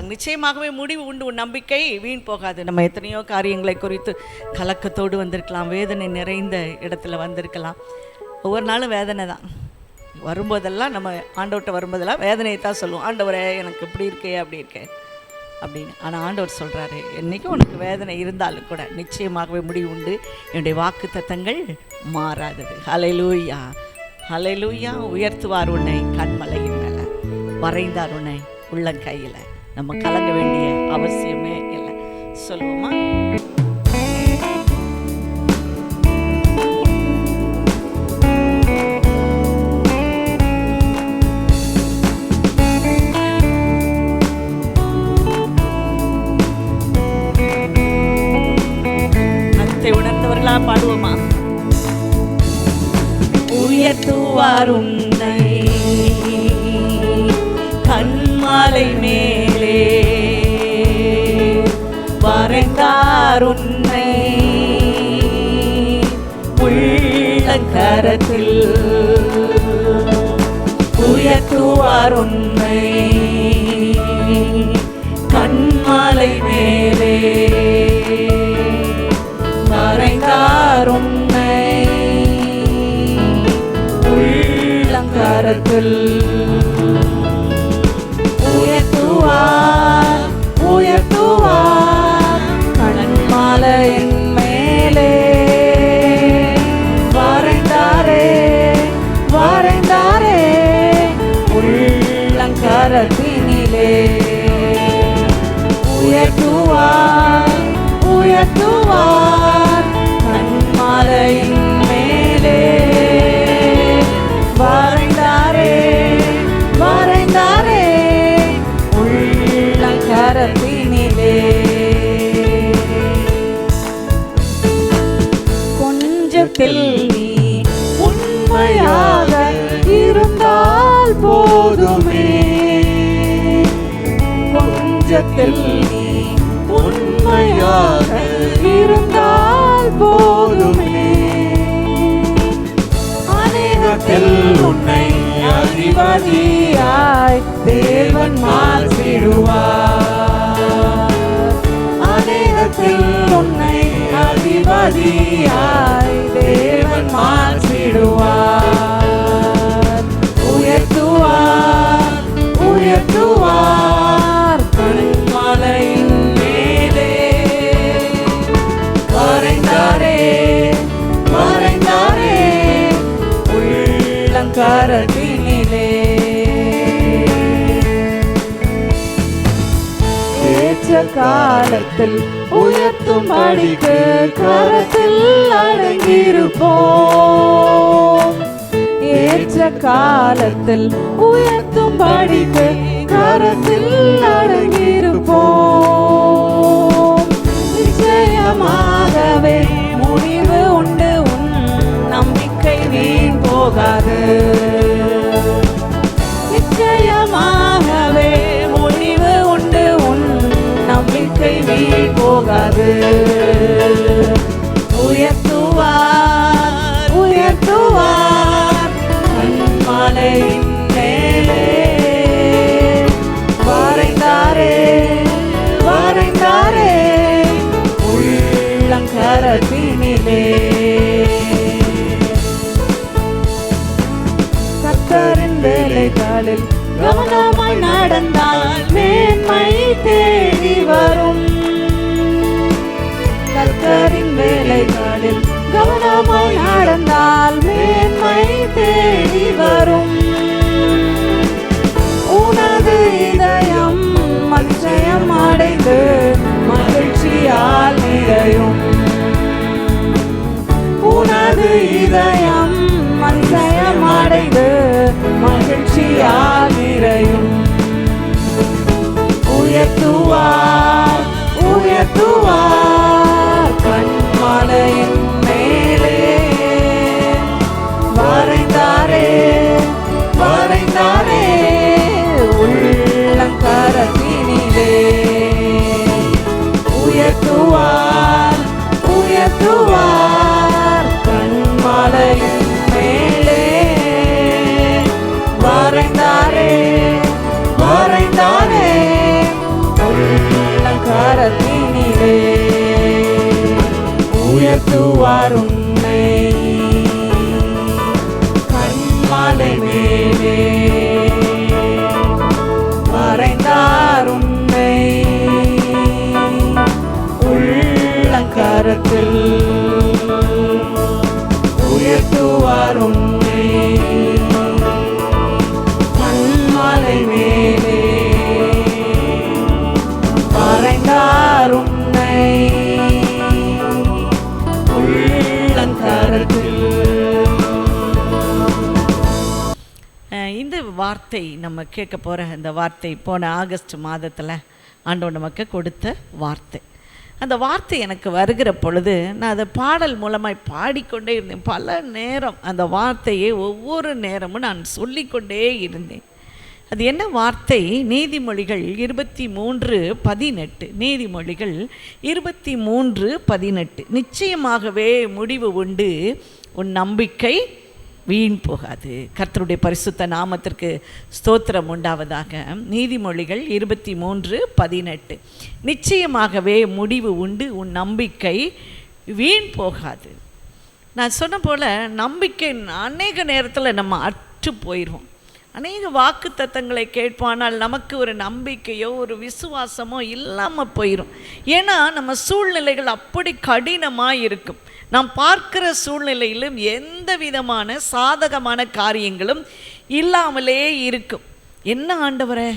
சொல்கிறாங்க, நிச்சயமாகவே முடிவு உண்டு, உன் நம்பிக்கை வீண் போகாது. நம்ம எத்தனையோ காரியங்களை குறித்து கலக்கத்தோடு வந்திருக்கலாம், வேதனை நிறைந்த இடத்துல வந்திருக்கலாம். ஒவ்வொரு நாளும் வேதனை தான் வரும்போதெல்லாம், நம்ம ஆண்டவர்கிட்ட வரும்போதெல்லாம் வேதனையை தான் சொல்லுவோம், ஆண்டவரே எனக்கு இப்படி இருக்கே அப்படி இருக்கே அப்படின்னு. ஆனால் ஆண்டவர் சொல்கிறாரு, என்றைக்கும் உனக்கு வேதனை இருந்தாலும் கூட நிச்சயமாகவே முடிவு உண்டு, என்னுடைய வாக்கு தத்தங்கள் மாறாதது. ஹல்லேலூயா, ஹல்லேலூயா. உயர்த்துவார் உன்னை கண்மலையின் மேலே, வரைந்தார் உன்னை உள்ளங்கையில். நம்ம கலங்க வேண்டிய அவசியமே இல்லை. சொல்லுவோமா? நத்தை உணர்ந்தவர்களா பாடுவோமா? உயர்த்துவார் உன்னை கண்மாலை மேலே, வரைந்தார் உன்னை உள்ளங்கரத்தில். உயர்த்துவார் உன்னை கண்மாலை மேலே, வரைந்தார் உன்னை உள்ளங்கரத்தில். உயர்த்துவார், உயர்த்துவார் கண்மாலையின் மேலே, வரைந்தாரே, வரைந்தாரே உள்ளங்கரத்தினிலே. உயர்த்துவார், உயர்த்துவார் கண்மாலையின் மேலே, வரைந்தாரே, வரைந்தாரே உள்ளங்கரத்தினிலே. கொஞ்சத்தில் நீ உண்மையாக இருந்தால் போதுமே, கொஞ்சத்தில் நீ உண்மையாக இருந்தால் போதுமே, அநேகத்தில் உன்னை அதிபதியாய் தேவன் மாற்றிடுவார். அநேகத்தில் உன்னை அதிபதியாய் தேவன் மாற்றிடுவார். உயர்த்துவார், உயர்த்துவார் கண்மலையின் மேலே, வரைந்தாரே, வரைந்தாரே உள்ளங்கரத்தினிலே. ஏற்ற காலத்தில் உயர்த்தும் படிக்கு கரத்தில் அடங்கியிருப்போம். ஏற்ற காலத்தில் உயர்த்தும் படிக்கு கரத்தில் அடங்கியிருப்போம். நிச்சயமாகவே முடிவு உண்டு, உன் நம்பிக்கை வீண் போகாது. நிச்சயமாகவே முடிவு உண்டு, உன் நம்பிக்கை வீண் போகாது. உயர்த்துவார், உயர்த்துவார் கண்மலையின் மேலே, வரைந்தாரே, வரைந்தாரே உள்ளங்கரத்தினிலே. கர்த்தரின் வேலைகளில் கவனமாய் நடந்தால் மேன்மை தேடி வரும். கர்த்தரின் வேலைகளில் கவனமாய் நடந்தால் மேன்மை தேடி வரும். உனது இதயம் மச்சயம் அடைந்து மகிழ்ச்சியால் நிறையும். உனது இதயம் மச்சயம் அடைந்து மகிழ்ச்சியால் நிறையும். உயர்த்துவார், உயர்த்துவார் கண்மலையின் மேலே, வரைந்தாரே, வரைந்தாரே உள்ளங்கரத்தினிலே. உயர்த்துவார், உயர்த்துவார் கண்மலையின் மேலே, வரைந்தாரே, வரைந்தாரே உயர்த்துவார் உன்னை. கண்மாலை மேலே வரைந்தார் உன்னை, உள்ளங்கரத்தில் உயர்த்துவார் உன்னை. கண்மாலை மேலே வரைந்தார் உன்னை, உள்ளங்கரத்தில். இந்த வார்த்தை நம்ம கேட்க போகிற இந்த வார்த்தை போன ஆகஸ்ட் மாதத்தில் ஆண்டவர் நமக்கு கொடுத்த வார்த்தை. அந்த வார்த்தை எனக்கு வருகிற பொழுது நான் அதை பாடல் மூலமாய் பாடிக்கொண்டே இருந்தேன். பல நேரம் அந்த வார்த்தையை ஒவ்வொரு நேரமும் நான் சொல்லிக்கொண்டே இருந்தேன். அது என்ன வார்த்தை? நீதிமொழிகள் 23:18. நீதிமொழிகள் 23:18. நிச்சயமாகவே முடிவு உண்டு, உன் நம்பிக்கை வீண் போகாது. கர்த்தருடைய பரிசுத்த நாமத்திற்கு ஸ்தோத்திரம் உண்டாவதாக. நீதிமொழிகள் 23:18. நிச்சயமாகவே முடிவு உண்டு, உன் நம்பிக்கை வீண் போகாது. நான் சொன்ன போல் நம்பிக்கை அநேக நேரத்தில் நம்ம அற்று போயிடுவோம். அநேக வாக்கு தத்தங்களை கேட்பானால் நமக்கு ஒரு நம்பிக்கையோ ஒரு விசுவாசமோ இல்லாமல் போயிடும். ஏன்னா நம்ம சூழ்நிலைகள் அப்படி கடினமாக இருக்கும். நாம் பார்க்கிற சூழ்நிலையிலும் எந்த விதமான சாதகமான காரியங்களும் இல்லாமலே இருக்கும். என்ன ஆண்டவரே,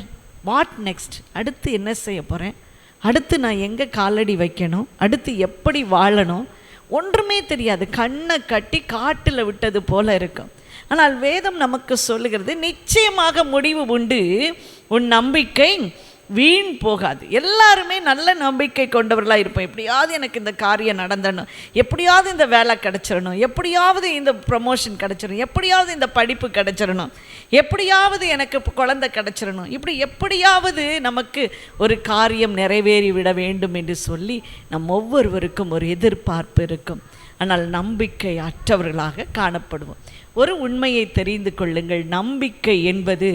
வாட் நெக்ஸ்ட்? அடுத்து என்ன செய்ய போகிறேன்? அடுத்து நான் எங்கே காலடி வைக்கணும்? அடுத்து எப்படி வாழணும்? ஒன்றுமே தெரியாது. கண்ணை கட்டி காட்டில் விட்டது போல இருக்கும். ஆனால் வேதம் நமக்கு சொல்லுகிறது, நிச்சயமாக முடிவு உண்டு, உன் நம்பிக்கை வீண் போகாது. எல்லாருமே நல்ல நம்பிக்கை கொண்டவர்களாக இருப்போம். எப்படியாவது எனக்கு இந்த காரியம் நடந்தணும், எப்படியாவது இந்த வேலை கிடச்சிடணும், எப்படியாவது இந்த ப்ரமோஷன் கிடச்சிடணும், எப்படியாவது இந்த படிப்பு கிடச்சிடணும், எப்படியாவது எனக்கு குழந்தை கிடச்சிடணும். இப்படி எப்படியாவது நமக்கு ஒரு காரியம் நிறைவேறி விட வேண்டும் என்று சொல்லி நம் ஒவ்வொருவருக்கும் ஒரு எதிர்பார்ப்பு இருக்கும். ஆனால் நம்பிக்கை அற்றவர்களாக காணப்படுவோம். ஒரு உண்மையை தெரிந்து கொள்ளுங்கள், நம்பிக்கை என்பது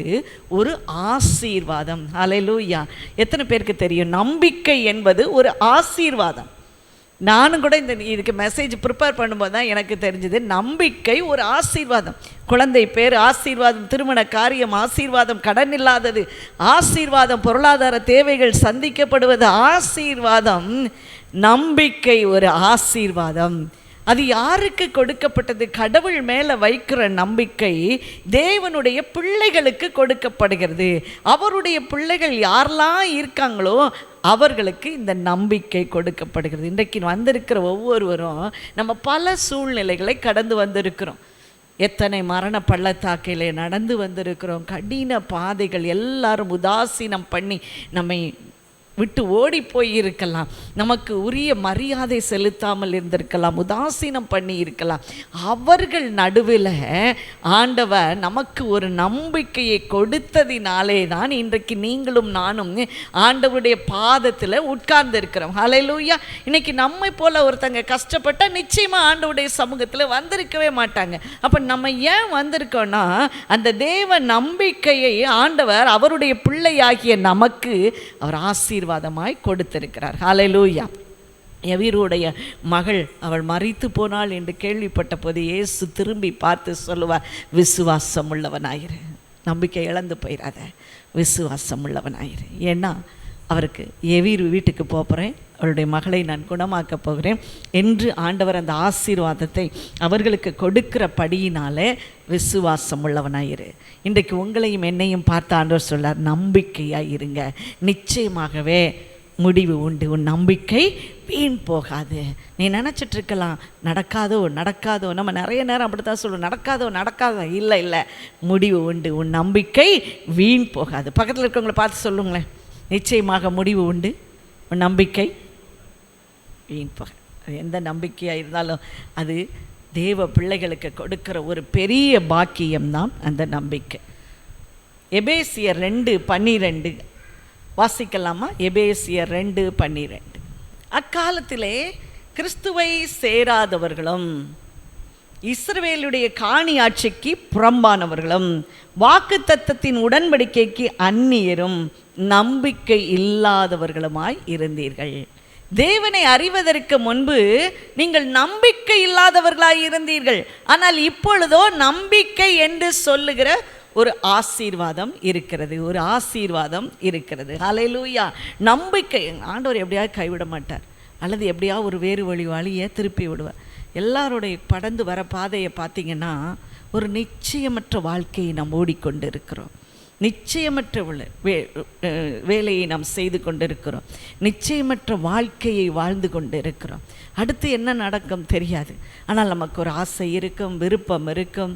ஒரு ஆசீர்வாதம். ஹல்லேலூயா! எத்தனை பேருக்கு தெரியும் நம்பிக்கை என்பது ஒரு ஆசீர்வாதம்? நானும் கூட இதுக்கு மெசேஜ் ப்ரிப்பேர் பண்ணும்போது தான் எனக்கு தெரிஞ்சது, நம்பிக்கை ஒரு ஆசீர்வாதம். குழந்தை பேர் ஆசீர்வாதம், திருமண காரியம் ஆசீர்வாதம், கடன் இல்லாதது ஆசீர்வாதம், பொருளாதார தேவைகள் சந்திக்கப்படுவது ஆசீர்வாதம். நம்பிக்கை ஒரு ஆசீர்வாதம். அது யாருக்கு கொடுக்கப்பட்டது? கடவுள் மேலே வைக்கிற நம்பிக்கை தேவனுடைய பிள்ளைகளுக்கு கொடுக்கப்படுகிறது. அவருடைய பிள்ளைகள் யாரெல்லாம் இருக்காங்களோ அவர்களுக்கு இந்த நம்பிக்கை கொடுக்கப்படுகிறது. இன்றைக்கு வந்திருக்கிற ஒவ்வொருவரும் நம்ம பல சூழ்நிலைகளை கடந்து வந்திருக்கிறோம். எத்தனை மரண பள்ளத்தாக்கையிலே நடந்து வந்திருக்கிறோம். கடின பாதைகள் எல்லாரும் உதாசீனம் பண்ணி நம்மை விட்டு ஓடி போய் இருக்கலாம். நமக்கு உரிய மரியாதை செலுத்தாமல் இருந்திருக்கலாம், உதாசீனம் பண்ணி இருக்கலாம். அவர்கள் நடுவில் ஆண்டவர் நமக்கு ஒரு நம்பிக்கையை கொடுத்ததினாலே தான் இன்றைக்கு நீங்களும் நானும் ஆண்டவருடைய பாதத்தில் உட்கார்ந்து இருக்கிறோம். ஹல்லேலூயா! இன்னைக்கு நம்மை போல ஒருத்தங்க கஷ்டப்பட்டால் நிச்சயமாக ஆண்டவருடைய சமூகத்தில் வந்திருக்கவே மாட்டாங்க. அப்போ நம்ம ஏன் வந்திருக்கோன்னா, அந்த தேவ நம்பிக்கையை ஆண்டவர் அவருடைய பிள்ளையாகிய நமக்கு அவர் ஆசீர்வாதமாய் கொடுத்திருக்கிறார். ஹல்லேலூயா! எவீருடைய மகள் அவள் மரித்து போனாள் என்று கேள்விப்பட்ட போது இயேசு திரும்பி பார்த்து சொல்லுவார், விசுவாசம் உள்ளவனாயிரு. நம்பிக்கை இழந்து போயிடாத, விசுவாசம் உள்ளவனாயிரு. ஏன்னா அவருக்கு எவீர் வீட்டுக்கு போகிறேன், அவருடைய மகளை நான் குணமாக்க போகிறேன் என்று ஆண்டவர் அந்த ஆசீர்வாதத்தை அவர்களுக்கு கொடுக்கிற படியினாலே விசுவாசம் உள்ளவனாயிரு. இன்றைக்கு உங்களையும் என்னையும் பார்த்து ஆண்டவர் சொல்லார், நம்பிக்கையாக இருங்க, நிச்சயமாகவே முடிவு உண்டு, உன் நம்பிக்கை வீண் போகாது. நீ நினச்சிட்ருக்கலாம் நடக்காதோ நடக்காதோ, நம்ம நிறைய நேரம் அப்படி தான் சொல்லுவோம், நடக்காதோ. இல்லை இல்லை, முடிவு உண்டு, உன் நம்பிக்கை வீண் போகாது. பக்கத்தில் இருக்கவங்களை பார்த்து சொல்லுங்களேன், நிச்சயமாக முடிவு உண்டு, உன் நம்பிக்கை வீண் போகாது. அது எந்த நம்பிக்கையாக இருந்தாலும் அது தேவ பிள்ளைகளுக்கு கொடுக்கிற ஒரு பெரிய பாக்கியம்தான் அந்த நம்பிக்கை. எபேசியர் 2:12 வாசிக்கலாமா? எபேசியர் 2:12. அக்காலத்திலே கிறிஸ்துவை சேராதவர்களும் இஸ்ரவேலுடைய காணி ஆட்சிக்கு புறம்பானவர்களும் வாக்குத்தத்தத்தின் உடன்படிக்கைக்கு அந்நியரும் நம்பிக்கை இல்லாதவர்களுமாய் இருந்தீர்கள். தேவனை அறிவதற்கு முன்பு நீங்கள் நம்பிக்கை இல்லாதவர்களாய் இருந்தீர்கள், ஆனால் இப்பொழுதோ நம்பிக்கை என்று சொல்லுகிற ஒரு ஆசீர்வாதம் இருக்கிறது, ஒரு ஆசீர்வாதம் இருக்கிறது. ஹல்லேலூயா. நம்பிக்கை. ஆண்டவர் எப்படியாவது கைவிட மாட்டார், அல்லது எப்படியாவது ஒரு வேறு வழியை திருப்பி விடுவார். எல்லாருடைய கடந்து வர பாதையை பார்த்திங்கன்னா ஒரு நிச்சயமற்ற வாழ்க்கையை நாம் ஓடிக்கொண்டு இருக்கிறோம். நிச்சயமற்ற வேலையை நாம் செய்து கொண்டிருக்கிறோம். நிச்சயமற்ற வாழ்க்கையை வாழ்ந்து கொண்டு இருக்கிறோம். அடுத்து என்ன நடக்கும் தெரியாது. ஆனால் நமக்கு ஒரு ஆசை இருக்கும், விருப்பம் இருக்கும்.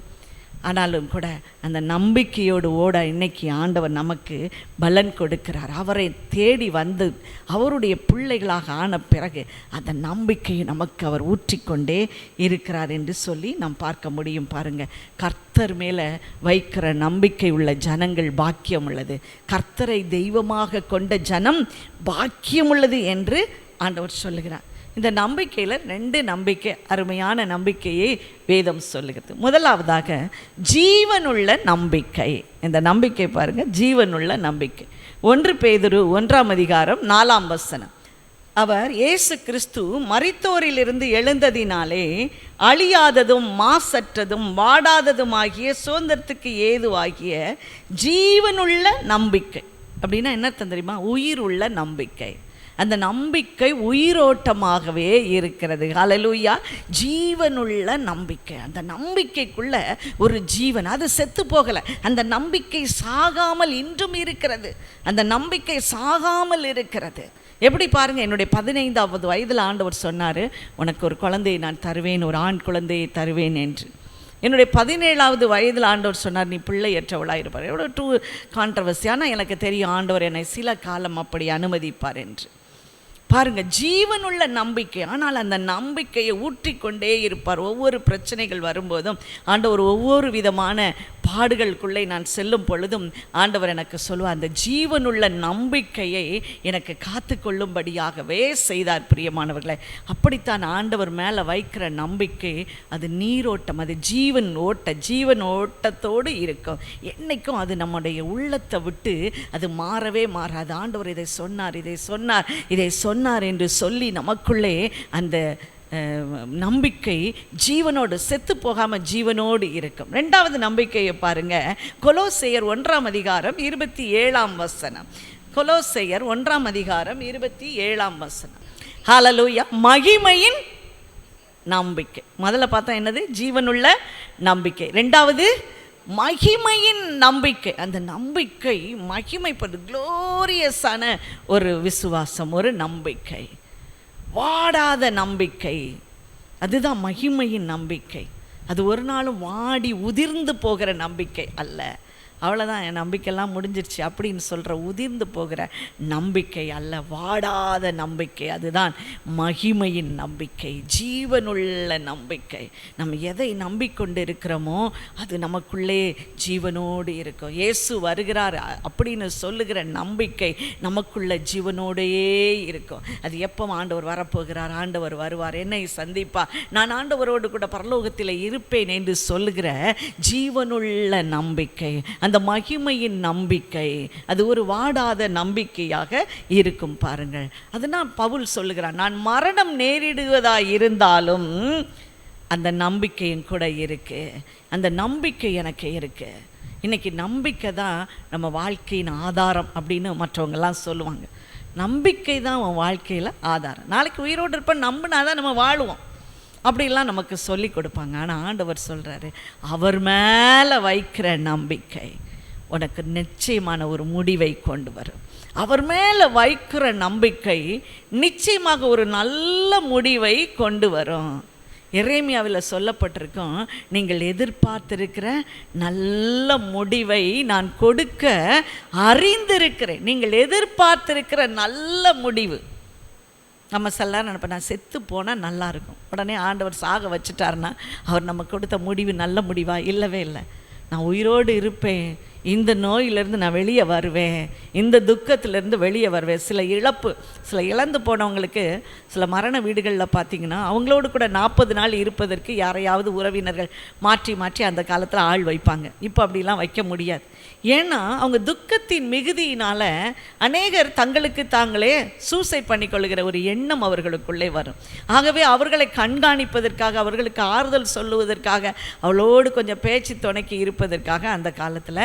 ஆனாலும் கூட அந்த நம்பிக்கையோடு ஓட இன்னைக்கு ஆண்டவர் நமக்கு பலன் கொடுக்கிறார். அவரை தேடி வந்து அவருடைய பிள்ளைகளாக ஆன பிறகு அந்த நம்பிக்கையை நமக்கு அவர் ஊற்றிக்கொண்டே இருக்கிறார் என்று சொல்லி நாம் பார்க்க முடியும். பாருங்கள், கர்த்தர் மேலே வைக்கிற நம்பிக்கை உள்ள ஜனங்கள் பாக்கியம் உள்ளது. கர்த்தரை தெய்வமாக கொண்ட ஜனம் பாக்கியம் உள்ளது என்று ஆண்டவர் சொல்லுகிறார். இந்த நம்பிக்கையில் 2 நம்பிக்கை, அருமையான நம்பிக்கையை வேதம் சொல்லுகிறது. முதலாவதாக ஜீவனுள்ள நம்பிக்கை. இந்த நம்பிக்கை பாருங்கள், ஜீவனுள்ள நம்பிக்கை. 1 பேதுரு 1ஆம் அதிகாரம் 4ஆம் வசனம். அவர் இயேசு கிறிஸ்து மரித்தோரிலிருந்து எழுந்ததினாலே அழியாததும் மாசற்றதும் வாடாததுமாகிய சுதந்திரத்துக்கு ஏதுவாகிய ஜீவனுள்ள நம்பிக்கை. அப்படின்னா என்ன தெரியுமா? உயிர் உள்ள நம்பிக்கை. அந்த நம்பிக்கை உயிரோட்டமாகவே இருக்கிறது. ஹல்லேலூயா. ஜீவனுள்ள நம்பிக்கை. அந்த நம்பிக்கைக்குள்ள ஒரு ஜீவன், அது செத்து போகலை. அந்த நம்பிக்கை சாகாமல் இன்றும் இருக்கிறது. அந்த நம்பிக்கை சாகாமல் இருக்கிறது. எப்படி பாருங்கள், என்னுடைய 15வது வயதில் ஆண்டவர் சொன்னார், உனக்கு ஒரு குழந்தையை நான் தருவேன், ஒரு ஆண் குழந்தையை தருவேன் என்று. என்னுடைய 17வது வயதில் ஆண்டவர் சொன்னார், நீ பிள்ளையற்றவளாக இருப்பார். எவ்வளோ கான்ட்ரவர்சி. ஆனால் எனக்கு தெரியும் ஆண்டவர் என்னை சில காலம் அப்படி அனுமதிப்பார் என்று. பாருங்கள், ஜீவனுள்ள நம்பிக்கை. ஆனால் அந்த நம்பிக்கையை ஊற்றிக்கொண்டே இருப்பார். ஒவ்வொரு பிரச்சனைகள் வரும்போதும் ஆண்டவர் ஒவ்வொரு விதமான பாடுகளுக்குள்ளே நான் செல்லும் பொழுதும் ஆண்டவர் எனக்கு சொல்லுவார், அந்த ஜீவனுள்ள நம்பிக்கையை எனக்கு காத்து கொள்ளும்படியாகவே செய்தார். பிரியமானவர்களை, அப்படித்தான் ஆண்டவர் மேலே வைக்கிற நம்பிக்கை அது நீரோட்டம், அது ஜீவன் ஓட்டத்தோடு இருக்கும். என்றைக்கும் அது நம்முடைய உள்ளத்தை விட்டு அது மாறவே மாறாது. ஆண்டவர் இதை சொன்னார் என்று சொல்லி நமக்குள்ளே அந்த நம்பிக்கை ஜீவனோடு செத்து போகாமல் ஜீவனோடு இருக்கும். 2வது நம்பிக்கையை பாருங்க, கொலோசையர் 1ஆம் அதிகாரம் 27ஆம் வசனம். கொலோசையர் 1ஆம் அதிகாரம் 27ஆம் வசனம். ஹல்லேலூயா. மகிமையின் நம்பிக்கை. முதல்ல பார்த்தா என்னது? ஜீவனுள்ள நம்பிக்கை. 2வது மகிமையின் நம்பிக்கை. அந்த நம்பிக்கை மகிமைப்படு, குளோரியஸான ஒரு விசுவாசம், ஒரு நம்பிக்கை, வாடாத நம்பிக்கை. அதுதான் மகிமையின் நம்பிக்கை. அது ஒரு நாளும் வாடி உதிர்ந்து போகிற நம்பிக்கை அல்ல. அவ்வளோதான், என் நம்பிக்கையெல்லாம் முடிஞ்சிருச்சு அப்படின்னு சொல்கிற உதிர்ந்து போகிற நம்பிக்கை அல்ல, வாடாத நம்பிக்கை. அதுதான் மகிமையின் நம்பிக்கை, ஜீவனுள்ள நம்பிக்கை. நம்ம எதை நம்பிக்கொண்டு இருக்கிறோமோ அது நமக்குள்ளே ஜீவனோடு இருக்கும். இயேசு வருகிறார் அப்படின்னு சொல்லுகிற நம்பிக்கை நமக்குள்ள ஜீவனோடையே இருக்கும். அது எப்போ ஆண்டவர் வரப்போகிறார், ஆண்டவர் வருவார், என்னை சந்திப்பார், நான் ஆண்டவரோடு கூட பரலோகத்தில் இருப்பேன் என்று சொல்லுகிற ஜீவனுள்ள நம்பிக்கை, அந்த மகிமையின் நம்பிக்கை, அது ஒரு வாடாத நம்பிக்கையாக இருக்கும். பாருங்கள், அதுதான் பவுல் சொல்லுகிறான், நான் மரணம் நேரிடுவதாக இருந்தாலும் அந்த நம்பிக்கையும் கூட இருக்கு. அந்த நம்பிக்கை எனக்கு இருக்கு. இன்றைக்கி நம்பிக்கை தான் நம்ம வாழ்க்கையின் ஆதாரம் அப்படின்னு மற்றவங்கெல்லாம் சொல்லுவாங்க. நம்பிக்கை தான் உன் வாழ்க்கையில் ஆதாரம். நாளைக்கு உயிரோடு இருப்பேன் நம்பினா தான் நம்ம வாழுவோம் அப்படிலாம் நமக்கு சொல்லி கொடுப்பாங்க. ஆனால் ஆண்டவர் சொல்கிறாரு, அவர் மேலே வைக்கிற நம்பிக்கை உனக்கு நிச்சயமான ஒரு முடிவை கொண்டு வரும். அவர் மேலே வைக்கிற நம்பிக்கை நிச்சயமாக ஒரு நல்ல முடிவை கொண்டு வரும். எரேமியாவில் சொல்லப்பட்டிருக்கும், நீங்கள் எதிர்பார்த்திருக்கிற நல்ல முடிவை நான் கொடுக்க அறிந்திருக்கிறேன். நீங்கள் எதிர்பார்த்திருக்கிற நல்ல முடிவு. நம்ம சில நினைப்போம், நான் செத்து போனால் நல்லாயிருக்கும், உடனே ஆண்டவர் சாக வச்சுட்டாருன்னா அவர் நம்ம கொடுத்த முடிவு நல்ல முடிவா? இல்லவே இல்லை. நான் உயிரோடு இருப்பேன், இந்த நோயிலிருந்து நான் வெளியே வருவேன், இந்த துக்கத்திலேருந்து வெளியே வருவேன். சில இழந்து போனவங்களுக்கு சில மரண வீடுகளில் பார்த்திங்கன்னா அவங்களோடு கூட 40 நாள் இருப்பதற்கு யாரையாவது உறவினர்கள் மாற்றி மாற்றி அந்த காலத்தில் ஆள் வைப்பாங்க. இப்போ அப்படிலாம் வைக்க முடியாது. ஏன்னா அவங்க துக்கத்தின் மிகுதியினால் அநேகர் தங்களுக்கு தாங்களே சூசைட் பண்ணிக்கொள்கிற ஒரு எண்ணம் அவர்களுக்குள்ளே வரும். ஆகவே அவர்களை கண்காணிப்பதற்காக, அவர்களுக்கு ஆறுதல் சொல்லுவதற்காக, அவளோடு கொஞ்சம் பேச்சு துணைக்கி இருப்பதற்காக அந்த காலத்தில்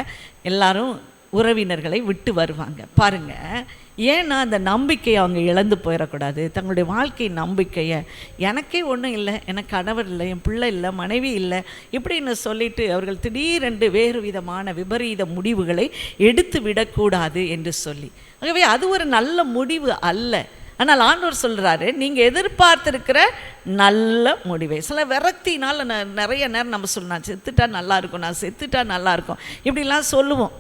எல்லாரும் உறவினர்களை விட்டு வருவாங்க. பாருங்கள், ஏன்னா அந்த நம்பிக்கையை அவங்க இழந்து போயிடக்கூடாது. தங்களுடைய வாழ்க்கை நம்பிக்கையை, எனக்கே ஒன்றும் இல்லை, எனக்கு கணவர் இல்லை, என் பிள்ளை இல்லை, மனைவி இல்லை, இப்படின்னு சொல்லிட்டு அவர்கள் திடீரென்று வேறு விதமான விபரீத முடிவுகளை எடுத்து விடக்கூடாது என்று சொல்லி. ஆகவே அது ஒரு நல்ல முடிவு அல்ல. ஆனால் ஆண்டவர் சொல்கிறாரு, நீங்கள் எதிர்பார்த்துருக்கிற நல்ல முடிவை. சில விரக்தினால் நிறைய நேரம் நம்ம சொல்லணும், நான் செத்துட்டா நல்லாயிருக்கும், நான் செத்துட்டா நல்லாயிருக்கும், இப்படிலாம் சொல்லுவோம்.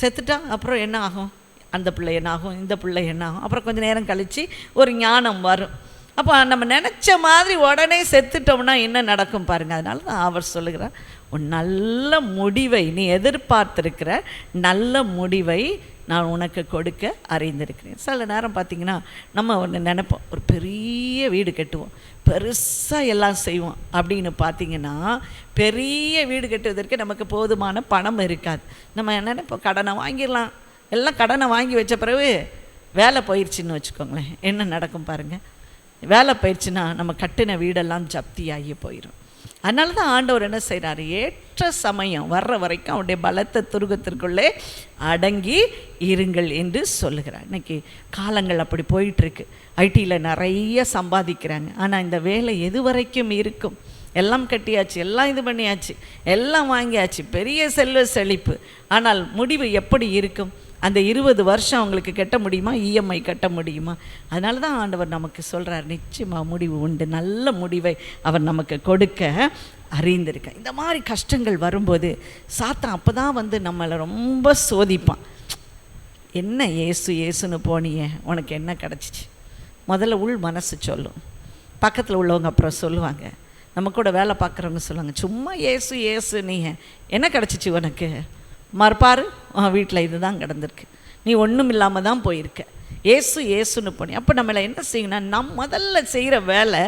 செத்துட்டா அப்புறம் என்ன ஆகும், அந்த பிள்ளை என்ன ஆகும், இந்த பிள்ளை என்ன ஆகும், அப்புறம் கொஞ்சம் நேரம் கழித்து ஒரு ஞானம் வரும். அப்போ நம்ம நினச்ச மாதிரி உடனே செத்துட்டோம்னா என்ன நடக்கும் பாருங்கள். அதனால தான் அவர் சொல்லுகிறார், ஒரு நல்ல முடிவை, நீ எதிர்பார்த்துருக்கிற நல்ல முடிவை நான் உனக்கு கொடுக்க அறிந்திருக்கிறேன். சில நேரம் பார்த்திங்கன்னா நம்ம ஒன்று நினைப்போம், ஒரு பெரிய வீடு கட்டுவோம், பெருசாக எல்லாம் செய்வோம். அப்படின்னு பார்த்திங்கன்னா பெரிய வீடு கட்டுவதற்கு நமக்கு போதுமான பணம் இருக்காது. நம்ம நினைப்போம் கடனை வாங்கிடலாம். எல்லாம் கடனை வாங்கி வச்ச பிறகு வேலை போயிடுச்சின்னு வச்சுக்கோங்களேன், என்ன நடக்கும் பாருங்கள். வேலை போயிடுச்சுன்னா நம்ம கட்டின வீடெல்லாம் ஜப்தி ஆகி போயிடும். அதனால தான் ஆண்டவர் என்ன செய்கிறாரு, ஏற்ற சமயம் வர்ற வரைக்கும் அவருடைய பலத்த துருகத்திற்குள்ளே அடங்கி இருங்கள் என்று சொல்லுகிறார். இன்றைக்கி காலங்கள் அப்படி போயிட்டுருக்கு. ஐடியில் நிறைய சம்பாதிக்கிறாங்க, ஆனால் இந்த வேலை எது வரைக்கும் இருக்கும்? எல்லாம் கட்டியாச்சு, எல்லாம் இது பண்ணியாச்சு, எல்லாம் வாங்கியாச்சு, பெரிய செல்வ செழிப்பு. ஆனால் முடிவு எப்படி இருக்கும்? அந்த 20 வருஷம் அவங்களுக்கு கட்ட முடியுமா? இஎம்ஐ கட்ட முடியுமா? அதனால தான் ஆண்டவர் நமக்கு சொல்கிறார், நிச்சயமாக முடிவு உண்டு, நல்ல முடிவை அவர் நமக்கு கொடுக்க அறிந்திருக்க. இந்த மாதிரி கஷ்டங்கள் வரும்போது சாத்தான் அப்போ தான் வந்து நம்மளை ரொம்ப சோதிப்பான். என்ன ஏசுன்னு போனியே, உனக்கு என்ன கிடச்சிச்சு? முதல்ல உள் மனசு சொல்லும், பக்கத்தில் உள்ளவங்க அப்புறம் சொல்லுவாங்க, நம்ம கூட வேலை பார்க்குறவங்க சொல்லுவாங்க, சும்மா ஏசு நீ என்ன கிடச்சிச்சு உனக்கு? மறுப்பாரு, வீட்டில் இது தான் கிடந்திருக்கு, நீ ஒன்றும் இல்லாமல் தான் போயிருக்க, ஏசுன்னு போனி. அப்போ நம்மளை என்ன செய்யணும்னா, முதல்ல செய்கிற வேலை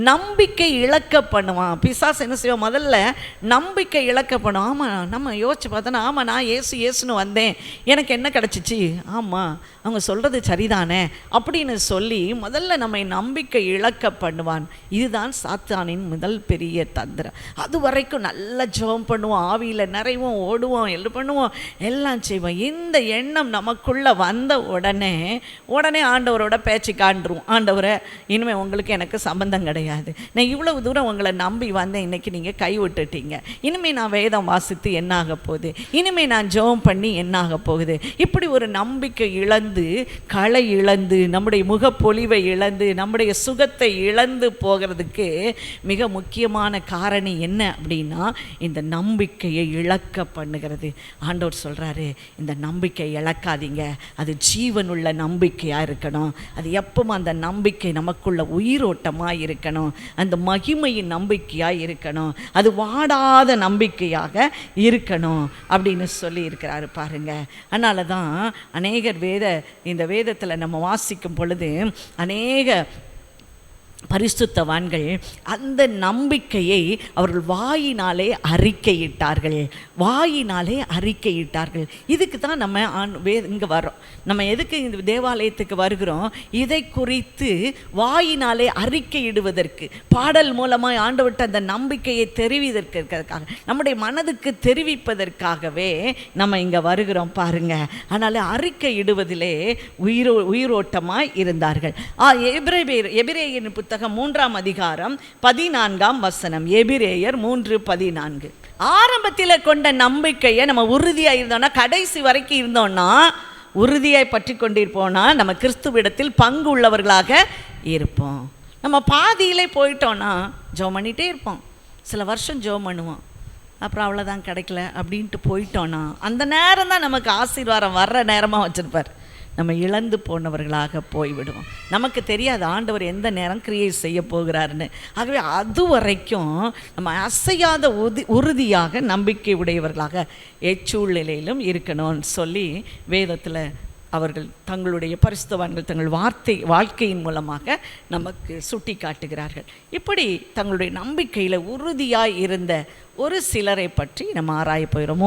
நம்பிக்கை இழக்க பண்ணுவான் பிசாசு. என்ன செய்வோம், முதல்ல நம்பிக்கை இழக்க பண்ணுவோம். ஆமாம், நம்ம யோசிச்சு பார்த்தோன்னா, ஆமாம் நான் ஏசுன்னு வந்தேன், எனக்கு என்ன கிடச்சிச்சு, ஆமாம் அவங்க சொல்கிறது சரிதானே அப்படின்னு சொல்லி முதல்ல நம்மை நம்பிக்கை இழக்க பண்ணுவான். இதுதான் சாத்தானின் முதல் பெரிய தந்திரம். அது வரைக்கும் நல்லா ஜெபம் பண்ணுவோம், ஆவியில் நிறைவோம், ஓடுவோம், எல்லாம் பண்ணுவோம், எல்லாம் செய்வோம். இந்த எண்ணம் நமக்குள்ளே வந்த உடனே ஆண்டவரோட பேச்சு காண்டுருவோம். ஆண்டவரை, இனிமேல் உங்களுக்கு எனக்கு சம்பந்தம் கிடையாது, நான் இவ்வளவு தூரம் உங்களை நம்பி வந்தேன், இன்றைக்கி நீங்கள் கை விட்டுட்டீங்க, இனிமேல் நான் வேதம் வாசித்து என்ன ஆக போகுது, இனிமேல் நான் ஜெபம் பண்ணி என்ன ஆக போகுது, இப்படி ஒரு நம்பிக்கை இழந்து, களை இழந்து, நம்முடைய முகப்பொலிவை இழந்து, நம்முடைய சுகத்தை இழந்து போகிறதுக்கு மிக முக்கியமான காரணி என்ன அப்படின்னா, இந்த நம்பிக்கையை இழக்க பண்ணுகிறது. ஆண்டவர் சொல்கிறாரு, இந்த நம்பிக்கை இழக்காதீங்க, அது ஜீவனுள்ள நம்பிக்கையாக இருக்கணும், அது எப்பவும் அந்த நம்பிக்கை நமக்குள்ள உயிரோட்டமாக இருக்கணும், அந்த மகிமையின் நம்பிக்கையாக இருக்கணும், அது வாடாத நம்பிக்கையாக இருக்கணும் அப்படின்னு சொல்லி இருக்கிறாரு பாருங்க. அதனால தான் அநேகர் இந்த வேதத்தில் நம்ம வாசிக்கும் பொழுது அநேக பரிசுத்தவான்கள் அந்த நம்பிக்கையை அவர்கள் வாயினாலே அறிக்கையிட்டார்கள். இதுக்கு தான் நம்ம இங்கே வரோம். நம்ம எதுக்கு இந்த தேவாலயத்துக்கு வருகிறோம்? இதை குறித்து வாயினாலே அறிக்கையிடுவதற்கு, பாடல் மூலமாக ஆண்டவர்கிட்ட அந்த நம்பிக்கையை தெரிவிப்பதற்காக, நம்முடைய மனதுக்கு தெரிவிப்பதற்காகவே நம்ம இங்கே வருகிறோம் பாருங்க. அதனால் அறிக்கையிடுவதிலே உயிரோட்டமாய் இருந்தார்கள். எபிரேயரின் புத்தகம் 3ஆம் அதிகாரம் 14ஆம் வசனம். எபிரேயர் 3:14. ஆரம்பத்தில் கொண்ட நம்பிக்கையை நம்ம உறுதியாக இருந்தோம்னா, கடைசி வரைக்கும் இருந்தோம்னா, உறுதியாய் பற்றி கொண்டிருப்போம்னா, நம்ம கிறிஸ்துவிடத்தில் பங்கு உள்ளவர்களாக இருப்போம். நம்ம பாதியிலே போயிட்டோம்னா ஜெபம் பண்ணிகிட்டே இருப்போம், சில வருஷம் ஜெபம் பண்ணுவோம், அப்புறம் அவ்வளோதான் கிடைக்கல அப்படின்ட்டு போயிட்டோன்னா, அந்த நேரம் தான் நமக்கு ஆசீர்வாதம் வர்ற நேரமாக வச்சுருப்பார். நம்ம இழந்து போனவர்களாக போய்விடுவோம். நமக்கு தெரியாது ஆண்டவர் எந்த நேரம் கிரியேட் செய்ய போகிறாருன்னு. ஆகவே அது வரைக்கும் நம்ம அசையாத உறுதியாக நம்பிக்கை உடையவர்களாக எச்சூழ்நிலையிலும் இருக்கணும்னு சொல்லி வேதத்தில் அவர்கள் தங்களுடைய பரிசுத்தவான்கள் தங்கள் வாழ்க்கையின் மூலமாக நமக்கு சுட்டி காட்டுகிறார்கள். இப்படி தங்களுடைய நம்பிக்கையில் உறுதியாய் இருந்த ஒரு சிலரை பற்றி நம்ம ஆராய போகிறோம்.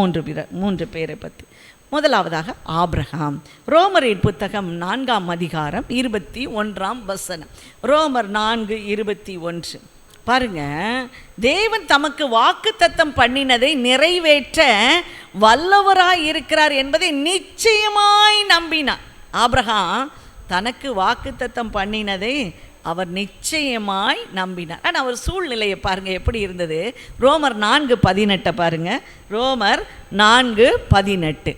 மூன்று பேரை பற்றி. முதலாவதாக ஆபிரகாம். ரோமரின் புத்தகம் 4ஆம் அதிகாரம் 21ஆம் வசனம். ரோமர் 4:21 பாருங்க. தேவன் தமக்கு வாக்குத்தத்தம் பண்ணினதை நிறைவேற்ற வல்லவராய் இருக்கிறார் என்பதை நிச்சயமாய் நம்பினார். ஆபிரகாம் தனக்கு வாக்குத்தத்தம் பண்ணினதை அவர் நிச்சயமாய் நம்பினார். ஆனால் அவர் சூழ்நிலையை பாருங்க எப்படி இருந்தது. ரோமர் 4:18 பாருங்க. ரோமர் 4:18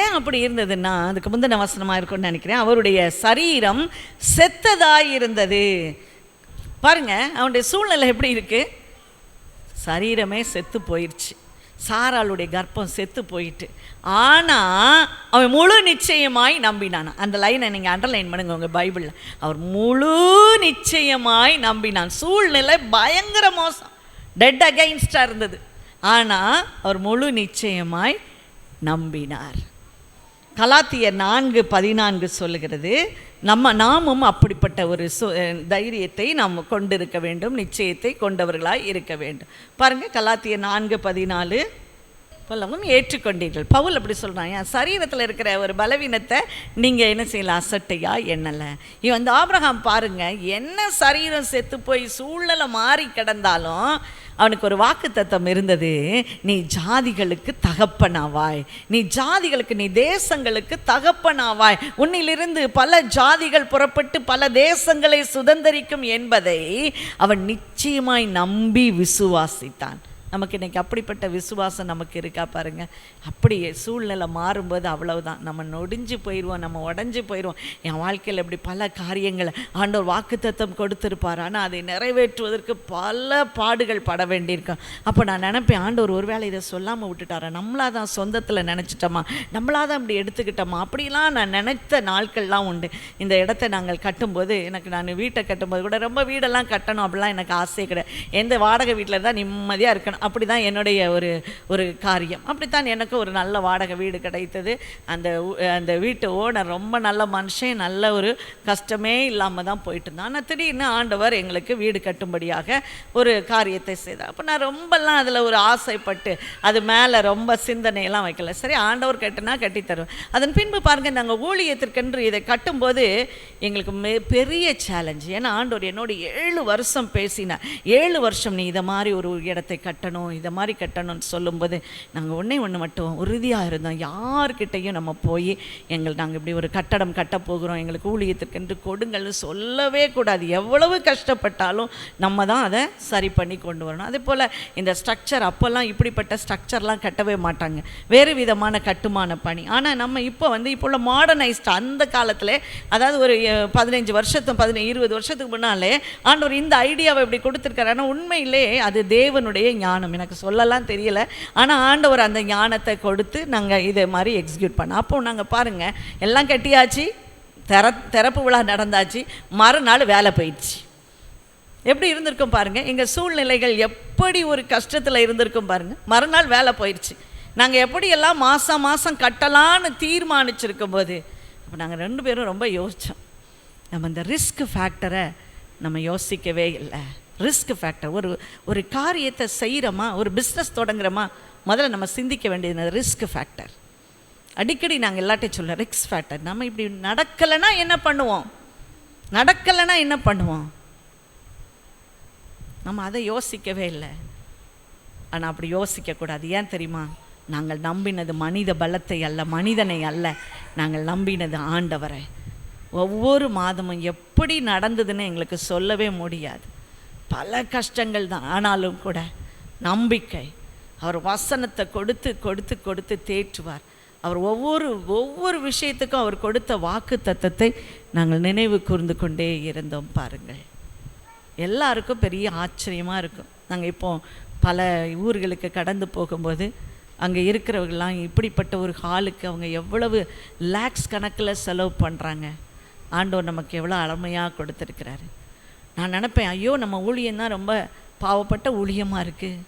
ஏன் அப்படி இருந்ததுன்னா, அதுக்கு முந்தின வசனமாக இருக்கும்னு நினைக்கிறேன். அவருடைய சரீரம் செத்ததாய் இருந்தது. பாருங்க அவனுடைய சூழ்நிலை எப்படி இருக்கு. சரீரமே செத்து போயிடுச்சு. சாராளுடைய கர்ப்பம் செத்து போயிட்டு. ஆனால் அவன் முழு நிச்சயமாய் நம்பினான். அந்த லைனை நீங்கள் அண்டர்லைன் பண்ணுங்க உங்கள் பைபிளில். அவர் முழு நிச்சயமாய் நம்பினான். சூழ்நிலை பயங்கர மோசம், டெட் அகைன்ஸ்டாக இருந்தது. ஆனால் அவர் முழு நிச்சயமாய் நம்பினார். கலாத்தியர் 4:14 சொல்லுகிறது, நாமும் அப்படிப்பட்ட ஒரு தைரியத்தை நாம் கொண்டிருக்க வேண்டும், நிச்சயத்தை கொண்டவர்களாய் இருக்க வேண்டும். பாருங்கள் கலாத்தியர் 4:14 பலவும் ஏற்றுக்கொண்டீர்கள். பவுல் அப்படி சொல்கிறான். என் சரீரத்தில் இருக்கிற ஒரு பலவீனத்தை நீங்கள் என்ன செய்யலாம், அசட்டையா எண்ணலை. இவன் ஆபிரகாம் பாருங்கள், என்ன சரீரம் செத்து போய் சூழ்நிலை மாறி கிடந்தாலும் அவனுக்கு ஒரு வாக்குத்தத்தம் இருந்தது. நீ ஜாதிகளுக்கு தகப்பனாவாய், நீ ஜாதிகளுக்கு, நீ தேசங்களுக்கு தகப்பனாவாய், உன்னிலிருந்து பல ஜாதிகள் புறப்பட்டு பல தேசங்களை சுதந்தரிக்கும் என்பதை அவன் நிச்சயமாய் நம்பி விசுவாசித்தான். நமக்கு இன்றைக்கி அப்படிப்பட்ட விசுவாசம் நமக்கு இருக்கா பாருங்கள். அப்படியே சூழ்நிலை மாறும்போது அவ்வளவுதான், நம்ம நொடிஞ்சு போயிடுவோம், நம்ம உடஞ்சி போயிடுவோம். என் வாழ்க்கையில் இப்படி பல காரியங்களை ஆண்டவர் வாக்குத்தத்தம் கொடுத்துருப்பார், ஆனால் அதை நிறைவேற்றுவதற்கு பல பாடுகள் பட வேண்டியிருக்கோம். அப்போ நான் நினைப்பேன், ஆண்டவர் ஒருவேளை இதை சொல்லாமல் விட்டுட்டாரா, நம்மளாக தான் சொந்தத்தில் நினச்சிட்டோமா, நம்மளாக தான் இப்படி எடுத்துக்கிட்டோமா, அப்படிலாம் நான் நினைத்த நாட்கள்லாம் உண்டு. இந்த இடத்த நாங்கள் கட்டும்போது, நான் வீட்டை கட்டும்போது கூட ரொம்ப வீடெல்லாம் கட்டணும் அப்படிலாம் எனக்கு ஆசையே கிடையாது. எந்த வாடகை வீட்டில் இருந்தால் நிம்மதியாக இருக்கணும், அப்படி தான் என்னுடைய ஒரு காரியம். அப்படித்தான் எனக்கு ஒரு நல்ல வாடகை வீடு கிடைத்தது. அந்த வீட்டு ஓனர் ரொம்ப நல்ல மனுஷன், நல்ல ஒரு கஷ்டமே இல்லாமல் தான் போயிட்டு இருந்தான். ஆனால் திடீர்னு ஆண்டவர் எங்களுக்கு வீடு கட்டும்படியாக ஒரு காரியத்தை செய்தார். அப்போ நான் ரொம்பலாம் அதில் ஒரு ஆசைப்பட்டு அது மேலே ரொம்ப சிந்தனையெல்லாம் வைக்கல. சரி, ஆண்டவர் கட்டுனா கட்டி தருவேன். அதன் பின்பு பாருங்கள், நாங்கள் ஊழியத்திற்கென்று இதை கட்டும்போது எங்களுக்கு பெரிய சேலஞ்சு. ஏன்னா ஆண்டவர் என்னோட 7 வருஷம் பேசினார். 7 வருஷம் நீ இதை மாதிரி ஒரு இடத்தை கட்டணும், இதை மாதிரி கட்டணும்னு சொல்லும்போது நாங்கள் ஒன்று மட்டும் உறுதியாக இருந்தோம். யார்கிட்டையும் நம்ம போய் நாங்கள் இப்படி ஒரு கட்டடம் கட்ட போகிறோம், எங்களுக்கு ஊழியத்திற்கென்று கொடுங்கள்னு சொல்லவே கூடாது. எவ்வளவு கஷ்டப்பட்டாலும் நம்ம தான் அதை சரி பண்ணி கொண்டு வரணும். அதே போல் இந்த ஸ்ட்ரக்சர், அப்போல்லாம் இப்படிப்பட்ட ஸ்ட்ரக்சர்லாம் கட்டவே மாட்டாங்க, வேறு விதமான கட்டுமான பணி. ஆனால் நம்ம இப்போ உள்ள மாடர்னைஸ்ட், அந்த காலத்தில் அதாவது ஒரு 15 வருஷத்துக்கு 20 வருஷத்துக்கு முன்னாலே ஆண்டவர் இந்த ஐடியாவை இப்படி கொடுத்துருக்காரு. ஆனால் உண்மையிலே அது தேவனுடைய ஞானம். எனக்கு சொல்லலாம் தெரியல, ஆனால் ஆண்டவர் அந்த ஞானத்தை கொடுத்து நாங்கள் இதை மாதிரி எக்ஸிக்யூட் பண்ணோம். அப்போ நாங்கள் பாருங்கள், எல்லாம் கட்டியாச்சு, திறப்பு விழா நடந்தாச்சு, மறுநாள் வேலை போயிடுச்சு. எப்படி இருந்திருக்கும் பாருங்கள், எங்கள் சூழ்நிலைகள் எப்படி ஒரு கஷ்டத்தில் இருந்திருக்கும் பாருங்கள். மறுநாள் வேலை போயிடுச்சு. நாங்கள் எப்படியெல்லாம் மாதம் கட்டலான்னு தீர்மானிச்சிருக்கும் போது அப்போ நாங்கள் 2 பேரும் ரொம்ப யோசித்தோம். நம்ம இந்த ரிஸ்க் ஃபேக்டரை நம்ம யோசிக்கவே இல்லை. ரிஸ்க் ஃபேக்டர், ஒரு காரியத்தை செய்கிறோமா, ஒரு பிஸ்னஸ் தொடங்குறோமா, முதல்ல நம்ம சிந்திக்க வேண்டியது ரிஸ்க் ஃபேக்டர். அடிக்கடி நாங்கள் எல்லாட்டையும் சொல்ல, ரிஸ்க் ஃபேக்டர். நம்ம இப்படி நடக்கலைன்னா என்ன பண்ணுவோம், நம்ம அதை யோசிக்கவே இல்லை. ஆனால் அப்படி யோசிக்கக்கூடாது. ஏன் தெரியுமா, நாங்கள் நம்பினது மனித பலத்தை அல்ல, மனிதனை அல்ல, நாங்கள் நம்பினது ஆண்டவரை. ஒவ்வொரு மாதமும் எப்படி நடந்ததுன்னு எங்களுக்கு சொல்லவே முடியாது, பல கஷ்டங்கள் தான். ஆனாலும் கூட நம்பிக்கை, அவர் வசனத்தை கொடுத்து கொடுத்து கொடுத்து தேற்றுவார். அவர் ஒவ்வொரு விஷயத்துக்கும் அவர் கொடுத்த வாக்கு தத்தத்தை நாங்கள் நினைவு கூர்ந்து கொண்டே இருந்தோம். பாருங்கள், எல்லாருக்கும் பெரிய ஆச்சரியமாக இருக்கும். நாங்கள் இப்போ பல ஊர்களுக்கு கடந்து போகும்போது அங்கே இருக்கிறவர்கள்லாம் இப்படிப்பட்ட ஒரு ஹாலுக்கு அவங்க எவ்வளவு லேக்ஸ் கணக்கில் செலவு பண்ணுறாங்க. ஆண்டவர் நமக்கு எவ்வளோ அருமையாக கொடுத்துருக்கிறாரு. நான் நினப்பேன், ஐயோ நம்ம ஊழியம்தான் ரொம்ப பாவப்பட்ட ஊழியமாக இருக்குது.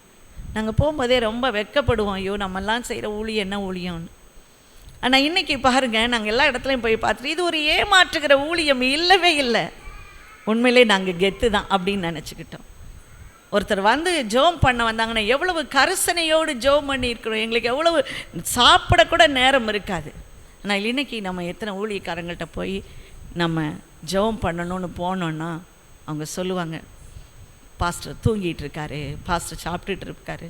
நாங்கள் போகும்போதே ரொம்ப வெட்கப்படுவோம், ஐயோ நம்மெல்லாம் செய்கிற ஊழியம் என்ன ஊழியம்னு. ஆனால் இன்றைக்கி பாருங்கள், நாங்கள் எல்லா இடத்துலையும் போய் பார்த்துட்டு இது ஒரு ஏமாற்றுகிற ஊழியம் இல்லவே இல்லை. உண்மையிலே நாங்கள் கெத்து தான் அப்படின்னு நினச்சிக்கிட்டோம். ஒருத்தர் வந்து ஜெபம் பண்ண வந்தாங்கன்னா எவ்வளவு கரிசனையோடு ஜெபம் பண்ணியிருக்கிறோம். எங்களுக்கு எவ்வளவு சாப்பிடக்கூட நேரம் இருக்காது. ஆனால் இன்றைக்கி நம்ம எத்தனை ஊழியக்காரங்கள்ட்ட போய் நம்ம ஜெபம் பண்ணணும்னு போனோன்னா அவங்க சொல்லுவாங்க, பாஸ்டர் தூங்கிட்டு இருக்காரு, பாஸ்டர் சாப்பிட்டுட்டு இருக்காரு,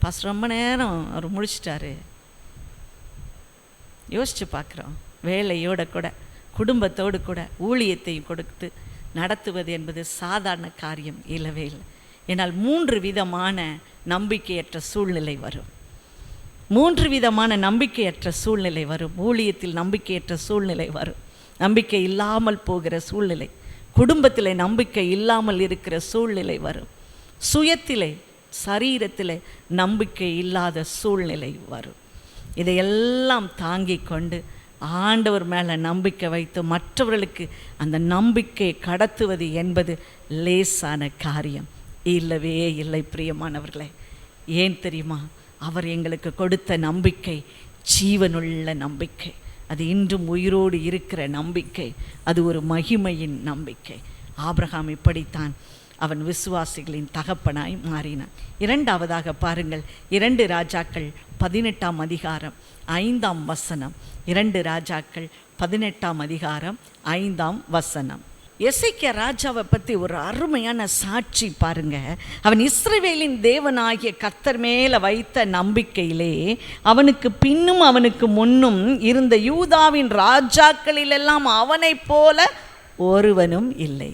பாஸ்டர் ரொம்ப நேரம் அவர் முழிச்சிட்டாரு. யோசித்து பார்க்குறோம். வேலையோட கூட குடும்பத்தோடு கூட ஊழியத்தையும் கொடுத்து நடத்துவது என்பது சாதாரண காரியம் இல்லவே இல்லை. ஏன்னால் 3 விதமான நம்பிக்கையற்ற சூழ்நிலை வரும். 3 விதமான நம்பிக்கையற்ற சூழ்நிலை வரும். ஊழியத்தில் நம்பிக்கையற்ற சூழ்நிலை வரும், நம்பிக்கை இல்லாமல் போகிற சூழ்நிலை, குடும்பத்தில் நம்பிக்கை இல்லாமல் இருக்கிற சூழ்நிலை வரும், சுயத்திலே சரீரத்திலே நம்பிக்கை இல்லாத சூழ்நிலை வரும். இதையெல்லாம் தாங்கி கொண்டு ஆண்டவர் மேலே நம்பிக்கை வைத்து மற்றவர்களுக்கு அந்த நம்பிக்கையை கடத்துவது என்பது லேசான காரியம் இல்லவே இல்லை. பிரியமானவர்களே, ஏன் தெரியுமா? அவர் எங்களுக்கு கொடுத்த நம்பிக்கை ஜீவனுள்ள நம்பிக்கை. அது இன்றும் உயிரோடு இருக்கிற நம்பிக்கை. அது ஒரு மகிமையின் நம்பிக்கை. ஆபிரகாம் இப்படித்தான் அவன் விசுவாசிகளின் தகப்பனாய் மாறினான். 2வதாக பாருங்கள், 2 ராஜாக்கள் 18ஆம் அதிகாரம் 5ஆம் வசனம். 2 ராஜாக்கள் 18ஆம் அதிகாரம் 5ஆம் வசனம். எசேக்கியா ராஜாவை பற்றி ஒரு அருமையான சாட்சி பாருங்க. அவன் இஸ்ரவேலின் தேவனாகிய கர்த்தர் மேலே வைத்த நம்பிக்கையிலே அவனுக்கு பின்னும் அவனுக்கு முன்னும் இருந்த யூதாவின் ராஜாக்களிலெல்லாம் அவனைப் போல ஒருவனும் இல்லை.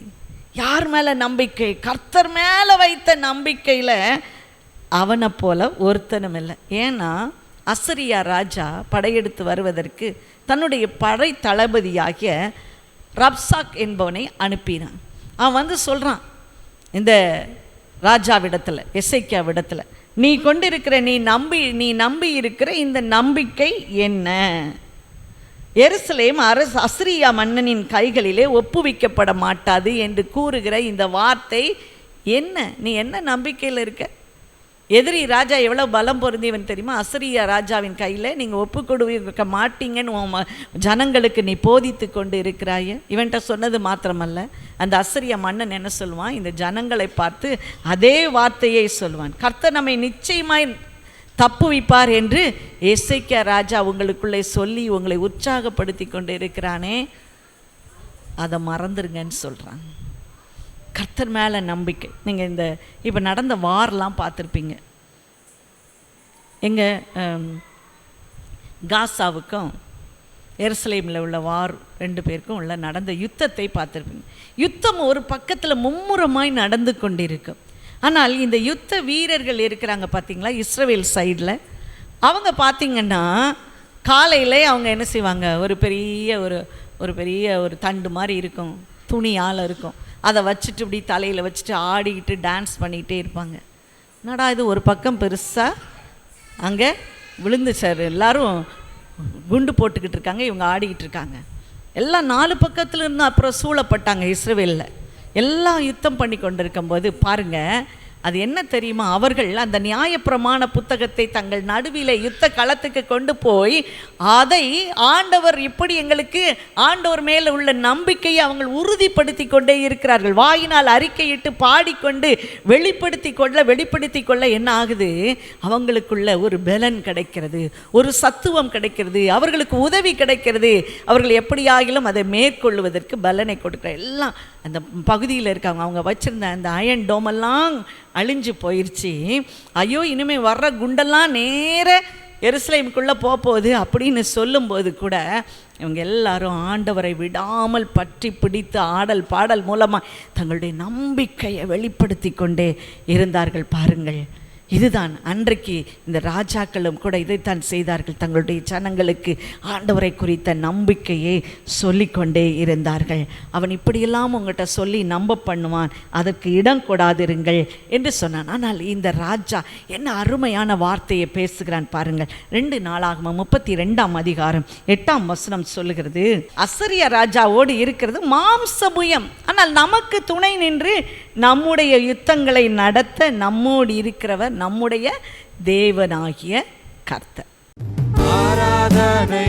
யார் மேலே நம்பிக்கை? கர்த்தர் மேலே வைத்த நம்பிக்கையில் அவனை போல ஒருத்தனும் இல்லை. ஏன்னா அசரியா ராஜா படையெடுத்து வருவதற்கு தன்னுடைய படை தளபதியாகிய ரப்சாக் என்பவனை அனுப்பினான். அவன் வந்து சொல்கிறான் இந்த ராஜாவிடத்தில், எசேக்கியாவிடத்தில், நீ கொண்டிருக்கிற நீ நம்பி இருக்கிற இந்த நம்பிக்கை என்ன? எருசலேம் அசரியா மன்னனின் கைகளிலே ஒப்புவிக்கப்பட மாட்டாது என்று கூறுகிற இந்த வார்த்தை என்ன? நீ என்ன நம்பிக்கையில் இருக்க? எதிரி ராஜா எவ்வளோ பலம் பொருந்தியவன் தெரியுமா? அசரியா ராஜாவின் கையில் நீங்கள் ஒப்பு கொடுக்க மாட்டீங்கன்னு ஜனங்களுக்கு நீ போதித்து கொண்டு இருக்கிறாய. இவன்கிட்ட சொன்னது மாத்திரமல்ல, அந்த அசரியா மன்னன் என்ன சொல்லுவான்? இந்த ஜனங்களை பார்த்து அதே வார்த்தையை சொல்லுவான், கர்த்தர் நம்மை நிச்சயமாய் தப்புவிப்பார் என்று எசேக்கியா ராஜா உங்களுக்குள்ளே சொல்லி உங்களை உற்சாகப்படுத்தி கொண்டு இருக்கிறானே, அதை மறந்துருங்கன்னு சொல்கிறான். கர்த்தர் மேலே நம்பிக்கை. நீங்கள் இந்த இப்போ நடந்த வார்லாம் பார்த்துருப்பீங்க. எங்கள் காசாவுக்கும் எருசலேமில் உள்ள வார் 2 பேருக்கும் உள்ள நடந்த யுத்தத்தை பார்த்துருப்பீங்க. யுத்தம் ஒரு பக்கத்தில் மும்முரமாய் நடந்து கொண்டிருக்கும். ஆனால் இந்த யுத்த வீரர்கள் இருக்கிறாங்க பார்த்தீங்களா, இஸ்ரவேல் சைடில், அவங்க பார்த்திங்கன்னா காலையில் அவங்க என்ன செய்வாங்க, ஒரு பெரிய ஒரு தண்டு மாதிரி இருக்கும், துணியால் இருக்கும், அதை வச்சுட்டு இப்படி தலையில் வச்சுட்டு ஆடிக்கிட்டு டான்ஸ் பண்ணிக்கிட்டே இருப்பாங்க. என்னடா இது, ஒரு பக்கம் பெருசாக அங்கே விழுந்து சார் எல்லோரும் குண்டு போட்டுக்கிட்டு இருக்காங்க, இவங்க ஆடிக்கிட்டு இருக்காங்க. எல்லாம் 4 பக்கத்தில் இருந்து அப்புறம் சூழப்பட்டாங்க இஸ்ரவேலில். எல்லாம் யுத்தம் பண்ணி கொண்டு இருக்கும்போது பாருங்கள், அது என்ன தெரியுமா? அவர்கள் அந்த நியாயப்பிரமாண புத்தகத்தை தங்கள் நடுவிலே யுத்த களத்துக்கு கொண்டு போய் அதை ஆண்டவர் இப்படி எங்களுக்கு ஆண்டவர் மேலே உள்ள நம்பிக்கையை அவங்க உறுதிப்படுத்தி கொண்டே இருக்கிறார்கள். வாயினால் அறிக்கையிட்டு பாடிக்கொண்டு வெளிப்படுத்தி கொள்ள என்ன ஆகுது? அவங்களுக்குள்ள ஒரு பலன் கிடைக்கிறது, ஒரு சத்துவம் கிடைக்கிறது, அவர்களுக்கு உதவி கிடைக்கிறது. அவர்கள் எப்படியாகிலும் அதை மேற்கொள்வதற்கு பலனை கொடுக்குற எல்லாம் அந்த பகுதியில் இருக்காங்க. அவங்க வச்சுருந்த அந்த அயன் டோமெல்லாம் அழிஞ்சு போயிடுச்சு. ஐயோ, இனிமேல் வர்ற குண்டெல்லாம் நேர எருசலேமுக்குள்ளே போகுது அப்படின்னு சொல்லும்போது கூட இவங்க எல்லாரும் ஆண்டவரை விடாமல் பற்றி பிடித்து ஆடல் பாடல் மூலமாக தங்களுடைய நம்பிக்கையை வெளிப்படுத்தி கொண்டே இருந்தார்கள். பாருங்கள், இதுதான் அன்றைக்கு இந்த ராஜாக்களும் கூட இதைத்தான் செய்தார்கள். தங்களுடைய ஜனங்களுக்கு ஆண்டவரை குறித்த நம்பிக்கையை சொல்லிக்கொண்டே இருந்தார்கள். அவன் இப்படியெல்லாம் உங்கள்கிட்ட சொல்லி நம்ப பண்ணுவான், அதற்கு இடம் கொடாதிருங்கள் என்று சொன்னான். ஆனால் இந்த ராஜா என்ன அருமையான வார்த்தையை பேசுகிறான் பாருங்கள். 2 நாளாகமம் 32ஆம் அதிகாரம் 8ஆம் வசனம் சொல்லுகிறது, அசரிய ராஜாவோடு இருக்கிறது மாம்சபுயம், ஆனால் நமக்கு துணை நின்று நம்முடைய யுத்தங்களை நடத்த நம்மோடு இருக்கிறவர் நம்முடைய தேவனாகிய கர்த்தர். ஆராதனை